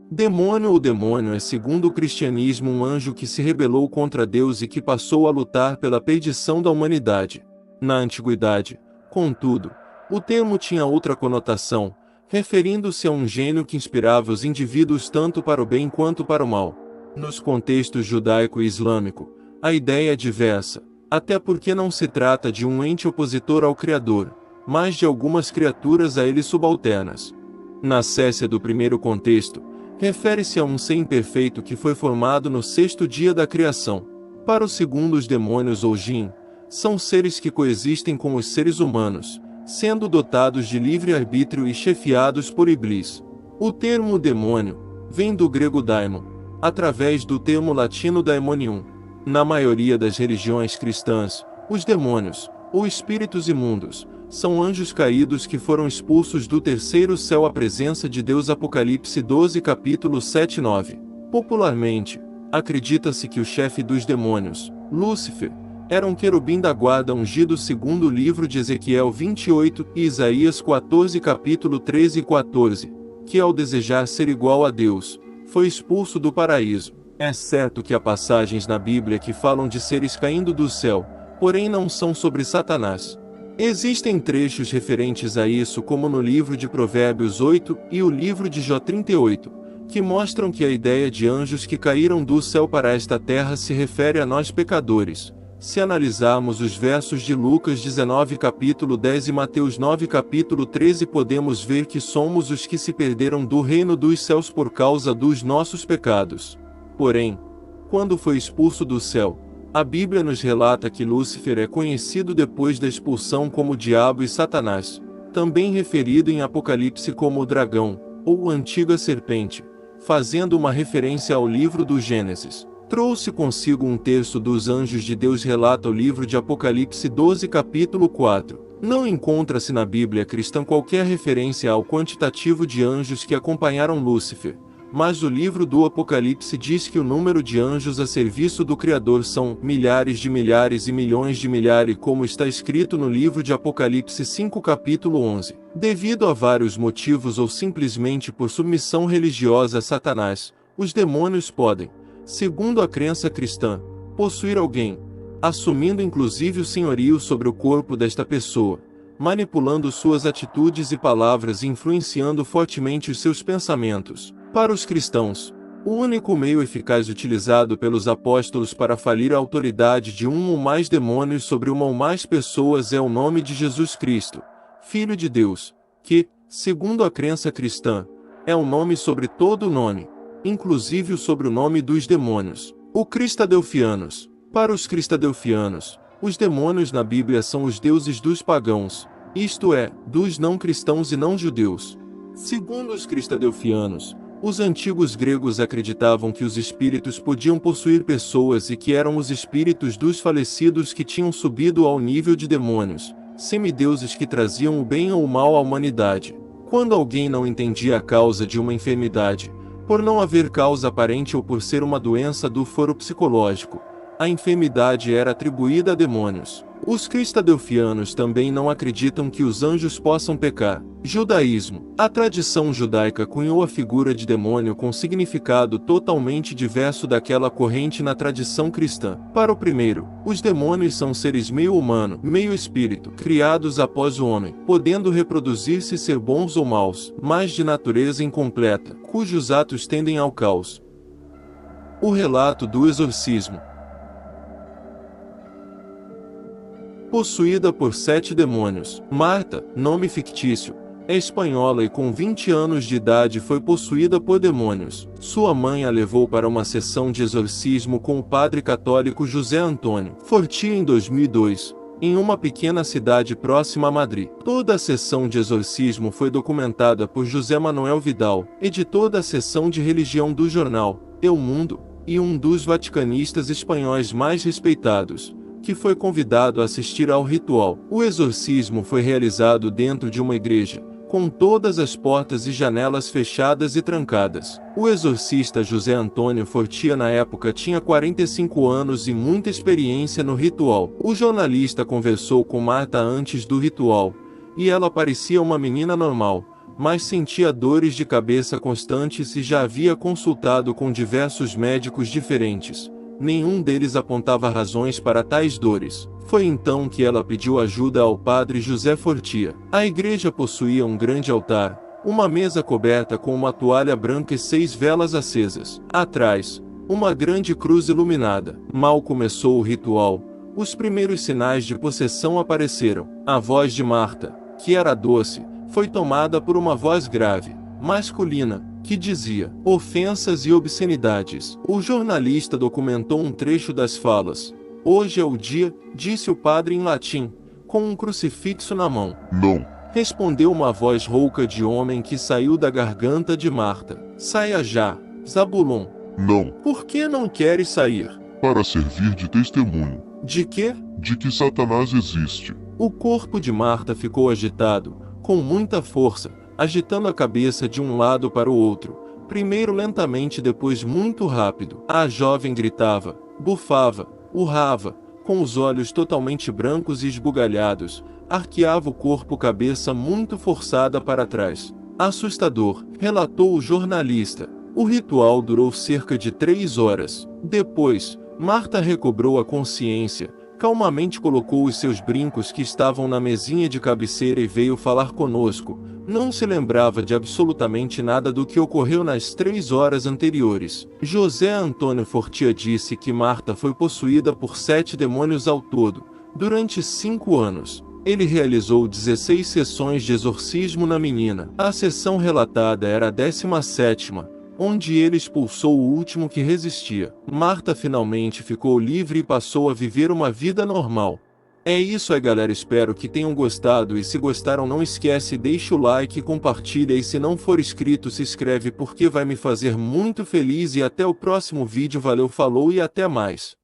Demônio ou demônio é, segundo o cristianismo, um anjo que se rebelou contra Deus e que passou a lutar pela perdição da humanidade. Na antiguidade, contudo, o termo tinha outra conotação, referindo-se a um gênio que inspirava os indivíduos tanto para o bem quanto para o mal. Nos contextos judaico e islâmico, a ideia é diversa, até porque não se trata de um ente opositor ao Criador, mas de algumas criaturas a ele subalternas. Na cécia do primeiro contexto, refere-se a um ser imperfeito que foi formado no sexto dia da criação. Para o segundo, os demônios ou jin são seres que coexistem com os seres humanos, sendo dotados de livre-arbítrio e chefiados por Iblis. O termo demônio vem do grego daimon, através do termo latino daemonium. Na maioria das religiões cristãs, os demônios, ou espíritos imundos, são anjos caídos que foram expulsos do terceiro céu à presença de Deus. Apocalipse 12, capítulo 7 e 9. Popularmente, acredita-se que o chefe dos demônios, Lúcifer, era um querubim da guarda ungido segundo o livro de Ezequiel 28 e Isaías 14, capítulo 13 e 14, que ao desejar ser igual a Deus, foi expulso do paraíso. É certo que há passagens na Bíblia que falam de seres caindo do céu, porém não são sobre Satanás. Existem trechos referentes a isso, como no livro de Provérbios 8 e o livro de Jó 38, que mostram que a ideia de anjos que caíram do céu para esta terra se refere a nós pecadores. Se analisarmos os versos de Lucas 19 capítulo 10 e Mateus 9 capítulo 13, podemos ver que somos os que se perderam do reino dos céus por causa dos nossos pecados. Porém, quando foi expulso do céu, a Bíblia nos relata que Lúcifer é conhecido depois da expulsão como Diabo e Satanás, também referido em Apocalipse como o dragão, ou antiga serpente, fazendo uma referência ao livro do Gênesis. Trouxe consigo um terço dos anjos de Deus, relata o livro de Apocalipse 12 capítulo 4. Não encontra-se na Bíblia cristã qualquer referência ao quantitativo de anjos que acompanharam Lúcifer, mas o livro do Apocalipse diz que o número de anjos a serviço do Criador são milhares de milhares e milhões de milhares, como está escrito no livro de Apocalipse 5 capítulo 11. Devido a vários motivos ou simplesmente por submissão religiosa a Satanás, os demônios podem, segundo a crença cristã, possuir alguém, assumindo inclusive o senhorio sobre o corpo desta pessoa, manipulando suas atitudes e palavras e influenciando fortemente os seus pensamentos. Para os cristãos, o único meio eficaz utilizado pelos apóstolos para falir a autoridade de um ou mais demônios sobre uma ou mais pessoas é o nome de Jesus Cristo, Filho de Deus, que, segundo a crença cristã, é um nome sobre todo nome, inclusive o sobrenome dos demônios. O Cristadelfianos. Para os cristadelfianos, os demônios na Bíblia são os deuses dos pagãos, isto é, dos não cristãos e não judeus. Segundo os cristadelfianos, os antigos gregos acreditavam que os espíritos podiam possuir pessoas e que eram os espíritos dos falecidos que tinham subido ao nível de demônios, semideuses que traziam o bem ou o mal à humanidade. Quando alguém não entendia a causa de uma enfermidade, por não haver causa aparente ou por ser uma doença do foro psicológico, a enfermidade era atribuída a demônios. Os cristadelfianos também não acreditam que os anjos possam pecar. Judaísmo. A tradição judaica cunhou a figura de demônio com significado totalmente diverso daquela corrente na tradição cristã. Para o primeiro, os demônios são seres meio humano, meio espírito, criados após o homem, podendo reproduzir-se e ser bons ou maus, mas de natureza incompleta, cujos atos tendem ao caos. O relato do exorcismo. Possuída por 7 demônios, Marta, nome fictício, é espanhola e com 20 anos de idade foi possuída por demônios. Sua mãe a levou para uma sessão de exorcismo com o padre católico José Antônio Fortia em 2002, em uma pequena cidade próxima a Madrid. Toda a sessão de exorcismo foi documentada por José Manuel Vidal, editor da seção de religião do jornal El Mundo, e um dos vaticanistas espanhóis mais respeitados, que foi convidado a assistir ao ritual. O exorcismo foi realizado dentro de uma igreja, com todas as portas e janelas fechadas e trancadas. O exorcista José Antônio Fortia na época tinha 45 anos e muita experiência no ritual. O jornalista conversou com Marta antes do ritual, e ela parecia uma menina normal, mas sentia dores de cabeça constantes e já havia consultado com diversos médicos diferentes. Nenhum deles apontava razões para tais dores. Foi então que ela pediu ajuda ao padre José Fortia. A igreja possuía um grande altar, uma mesa coberta com uma toalha branca e 6 velas acesas. Atrás, uma grande cruz iluminada. Mal começou o ritual, os primeiros sinais de possessão apareceram. A voz de Marta, que era doce, foi tomada por uma voz grave, masculina, que dizia ofensas e obscenidades. O jornalista documentou um trecho das falas. Hoje é o dia, disse o padre em latim, com um crucifixo na mão. Não. Respondeu uma voz rouca de homem que saiu da garganta de Marta. Saia já, Zabulon. Não. Por que não queres sair? Para servir de testemunho. De quê? De que Satanás existe. O corpo de Marta ficou agitado, com muita força, agitando a cabeça de um lado para o outro, primeiro lentamente, depois muito rápido. A jovem gritava, bufava, urrava, com os olhos totalmente brancos e esbugalhados, arqueava o corpo, cabeça muito forçada para trás. Assustador, relatou o jornalista. O ritual durou cerca de 3 horas. Depois, Marta recobrou a consciência, calmamente colocou os seus brincos que estavam na mesinha de cabeceira e veio falar conosco. Não se lembrava de absolutamente nada do que ocorreu nas 3 horas anteriores. José Antônio Fortia disse que Marta foi possuída por 7 demônios ao todo, durante 5 anos. Ele realizou 16 sessões de exorcismo na menina. A sessão relatada era a 17ª, onde ele expulsou o último que resistia. Marta finalmente ficou livre e passou a viver uma vida normal. É isso aí, galera, espero que tenham gostado, e se gostaram não esquece, deixa o like e compartilha, e se não for inscrito se inscreve porque vai me fazer muito feliz, e até o próximo vídeo. Valeu, falou e até mais.